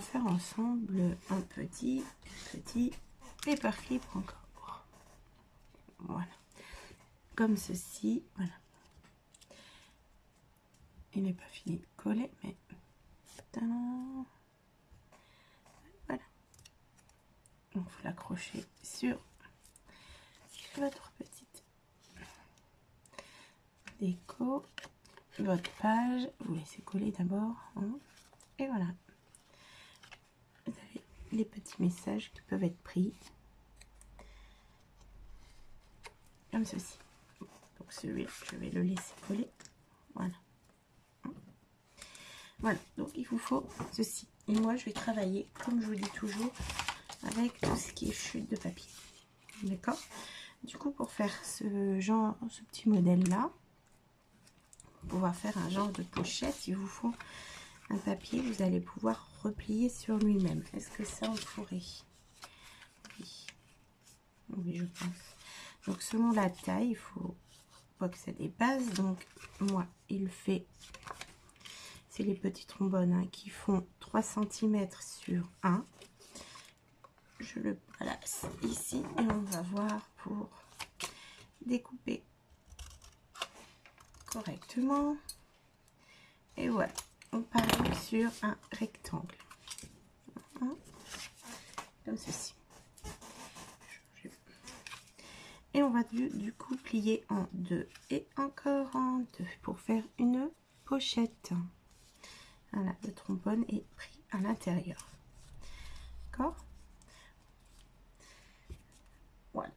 faire ensemble un petit paperclip encore. Voilà. Comme ceci. Voilà. Il n'est pas fini de coller, mais... Voilà. Donc, vous l'accrochez sur votre petite déco, votre page. Vous laissez coller d'abord. Hein, et voilà. Vous avez les petits messages qui peuvent être pris. Comme ceci. Donc, celui-là, je vais le laisser coller. Voilà. Voilà, donc il vous faut ceci. Et moi, je vais travailler, comme je vous dis toujours, avec tout ce qui est chute de papier. D'accord? Du coup, pour faire ce petit modèle-là, pour pouvoir faire un genre de pochette, il vous faut un papier. Vous allez pouvoir replier sur lui-même. Est-ce que ça, on pourrait? Oui. Oui, je pense. Donc, selon la taille, il faut pas que ça dépasse. Donc, moi, il fait... C'est les petits trombones hein, qui font 3 cm sur 1. Je le place ici et on va voir pour découper correctement. Et voilà, on part sur un rectangle. Comme ceci. Et on va du coup plier en deux et encore en deux pour faire une pochette. Voilà, le trombone est pris à l'intérieur. D'accord? Voilà.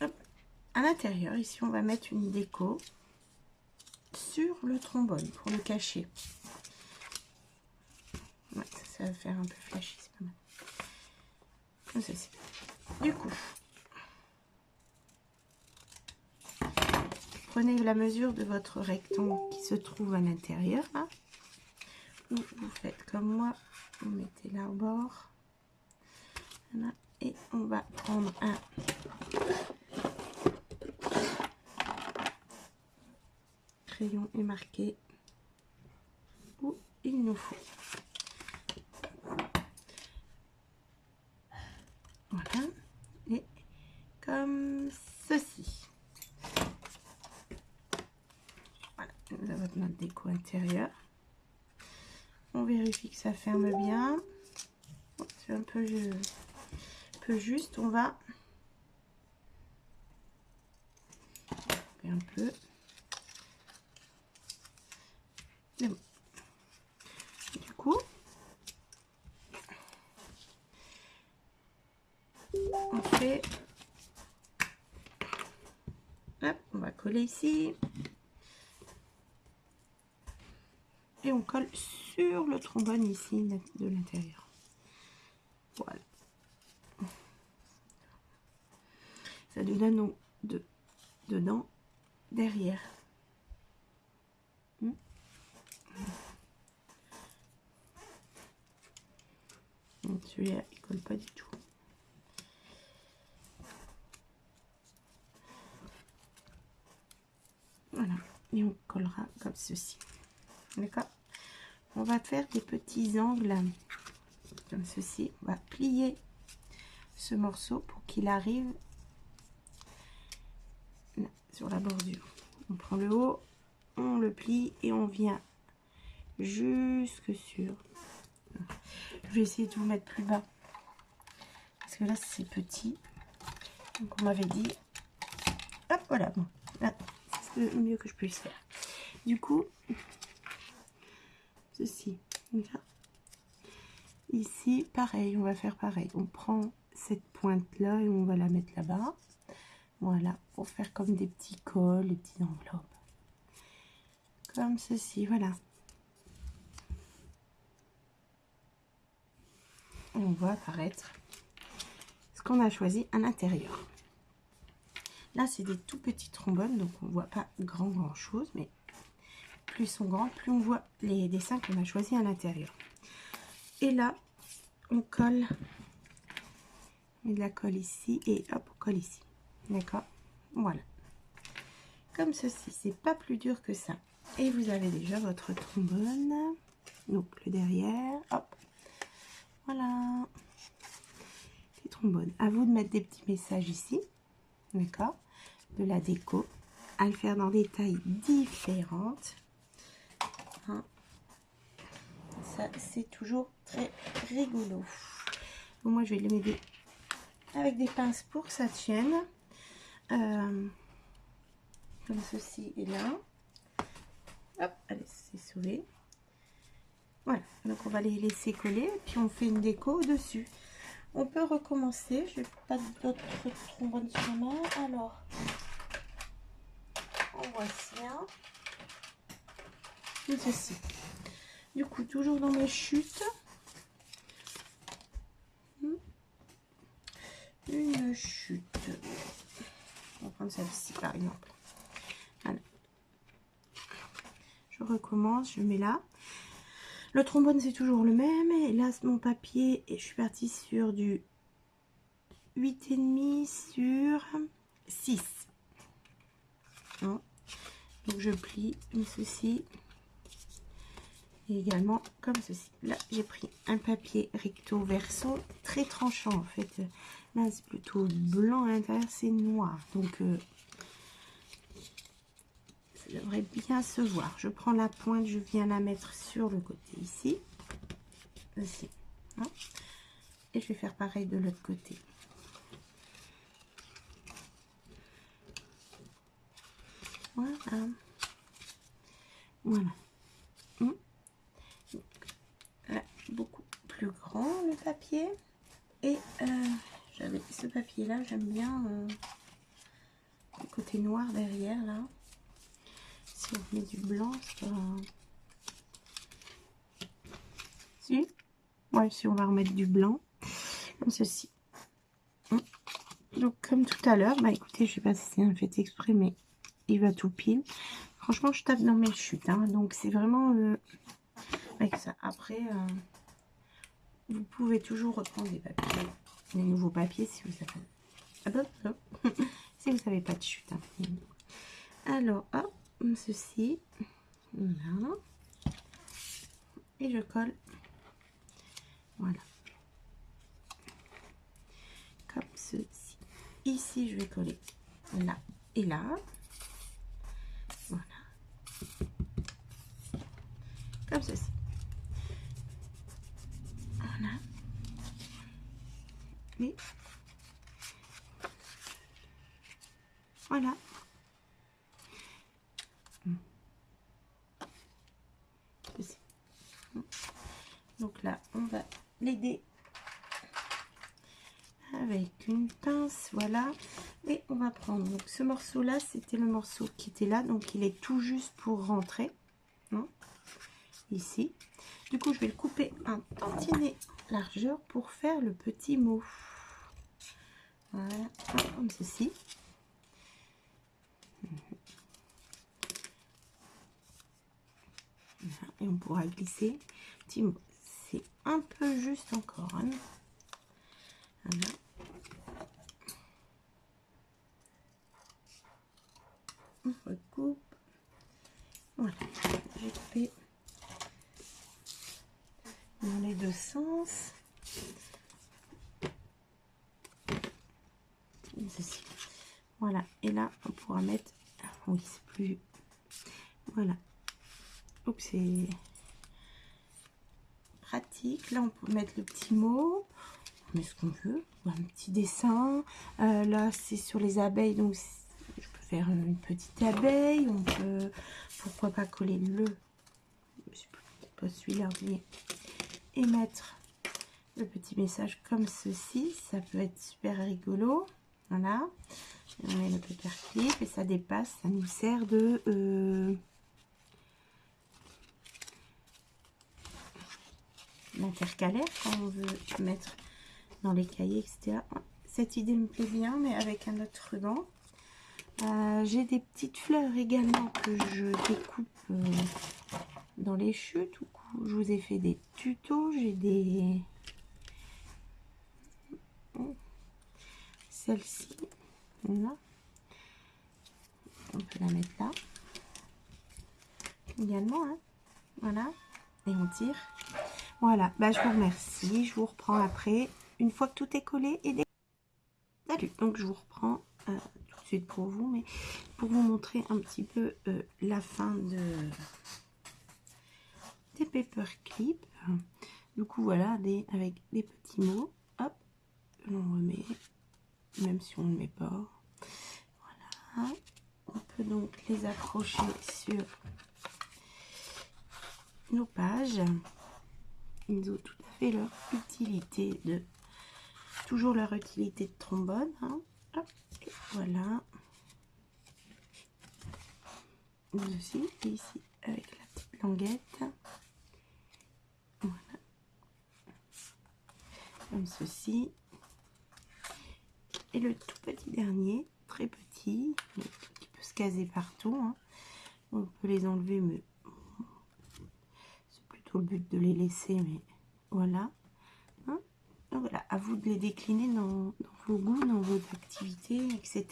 Hop. À l'intérieur, ici, on va mettre une déco sur le trombone pour le cacher. Ouais, ça va faire un peu flashy, c'est pas mal. Comme ceci. Du coup, prenez la mesure de votre rectangle qui se trouve à l'intérieur. Hein. Vous faites comme moi, vous mettez là au bord. Voilà. Et on va prendre un crayon et marquer où il nous faut. Voilà. Et comme ceci. Voilà. Nous avons notre déco intérieure. On vérifie que ça ferme bien. C'est un peu juste. On va un peu. Bon. Du coup, on fait. Hop, on va coller ici. Et on colle sur le trombone ici de l'intérieur. Voilà. Ça nous donne dedans, derrière. Celui-là, il colle pas du tout. Voilà. Et on collera comme ceci. D'accord? On va faire des petits angles comme ceci. On va plier ce morceau pour qu'il arrive là, sur la bordure. On prend le haut, on le plie et on vient jusque sur. Je vais essayer de vous mettre plus bas parce que là c'est petit. Donc on m'avait dit, hop voilà, bon, c'est le mieux que je puisse faire. Du coup, ceci, là. Ici, pareil, on va faire pareil. On prend cette pointe là et on va la mettre là-bas. Voilà, pour faire comme des petits cols, des petites enveloppes. Comme ceci, voilà. On voit apparaître ce qu'on a choisi à l'intérieur. Là, c'est des tout petits trombones, donc on voit pas grand chose, mais plus ils sont grands, plus on voit les dessins qu'on a choisis à l'intérieur. Et là, on colle, on met de la colle ici et hop, on colle ici. D'accord? Voilà. Comme ceci, c'est pas plus dur que ça. Et vous avez déjà votre trombone, donc le derrière, hop. Voilà. Les trombones. À vous de mettre des petits messages ici. D'accord? De la déco. À le faire dans des tailles différentes. Hein. Ça, c'est toujours très rigolo. Bon, moi, je vais le mettre avec des pinces pour que ça tienne. Comme ceci est là. Hop, allez, c'est sauvé. Voilà, donc on va les laisser coller. Puis on fait une déco dessus. On peut recommencer. Je n'ai pas d'autres trombones sur la main. Alors, en voici un. Et ceci. Du coup, toujours dans mes chutes. Une chute. On va prendre celle-ci par exemple. Voilà. Je recommence, je mets là. Le trombone c'est toujours le même. Et là mon papier, et je suis partie sur du 8,5 sur 6. Hein. Donc je plie comme ceci. Et également comme ceci. Là j'ai pris un papier recto verso très tranchant en fait. Là c'est plutôt blanc à l'intérieur, c'est noir. Donc ça devrait bien se voir. Je prends la pointe, je viens la mettre sur le côté ici. Ici. Hein. Et je vais faire pareil de l'autre côté. Voilà. Voilà. Là, beaucoup plus grand le papier. Et j'avais ce papier là, j'aime bien le côté noir derrière là. Si on met du blanc, c'est pas... Si, ouais, si on va remettre du blanc, comme ceci. Donc comme tout à l'heure, bah écoutez, je sais pas si c'est un fait exprès, mais il va tout pile. Franchement, je tape dans mes chutes, hein, donc c'est vraiment avec ça. Après, vous pouvez toujours reprendre des papiers, des nouveaux papiers si vous avez... Ah bon, non. Si vous savez pas de chute. Hein. Alors, hop, ceci, voilà, et je colle, voilà, comme ceci. Ici, je vais coller là et là, voilà, comme ceci. Voilà. Et voilà. Ceci. Donc là, on va l'aider avec une pince, voilà. Et on va prendre, donc ce morceau là, c'était le morceau qui était là, donc il est tout juste pour rentrer, hein, ici. Du coup, je vais le couper un tantinet largeur pour faire le petit mot. Voilà, comme ceci. Voilà, et on pourra glisser petit mot. C'est un peu juste encore. Hein. Voilà. On recoupe. Voilà, j'ai coupé dans les deux sens. Ceci. Voilà, et là on pourra mettre, oui c'est plus, voilà, donc c'est pratique. Là on peut mettre le petit mot, on met ce qu'on veut, un petit dessin. Là c'est sur les abeilles, donc je peux faire une petite abeille. On peut, pourquoi pas coller le, pas celui-là, et mettre le petit message comme ceci. Ça peut être super rigolo. Voilà, on met le paperclip et ça dépasse, ça nous sert de l'intercalaire quand on veut mettre dans les cahiers, etc. Cette idée me plaît bien, mais avec un autre ruban. J'ai des petites fleurs également que je découpe dans les chutes. Je vous ai fait des tutos. J'ai des... Celle-ci, là. On peut la mettre là. Également, hein. Voilà. Et on tire. Voilà, bah, je vous remercie. Je vous reprends après, une fois que tout est collé et salut. Donc je vous reprends tout de suite pour vous, mais pour vous montrer un petit peu la fin des paperclips. Du coup, voilà, avec des petits mots. Hop, on remet, même si on ne le met pas. Voilà. On peut donc les accrocher sur nos pages. Ils ont tout à fait leur utilité toujours leur utilité de trombone. Hein. Hop, et voilà. Vous aussi, et ici avec la petite languette. Voilà. Comme ceci. Et le tout petit dernier, très petit, mais qui peut se caser partout. Hein. On peut les enlever, mais c'est plutôt le but de les laisser, mais voilà. Hein. Donc voilà, à vous de les décliner dans vos goûts, dans vos activités, etc.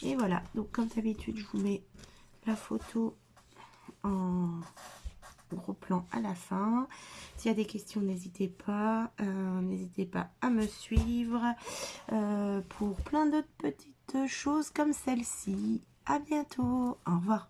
Et voilà, donc comme d'habitude, je vous mets la photo en gros plan à la fin. S'il y a des questions, n'hésitez pas à me suivre pour plein d'autres petites choses comme celle-ci. À bientôt, au revoir.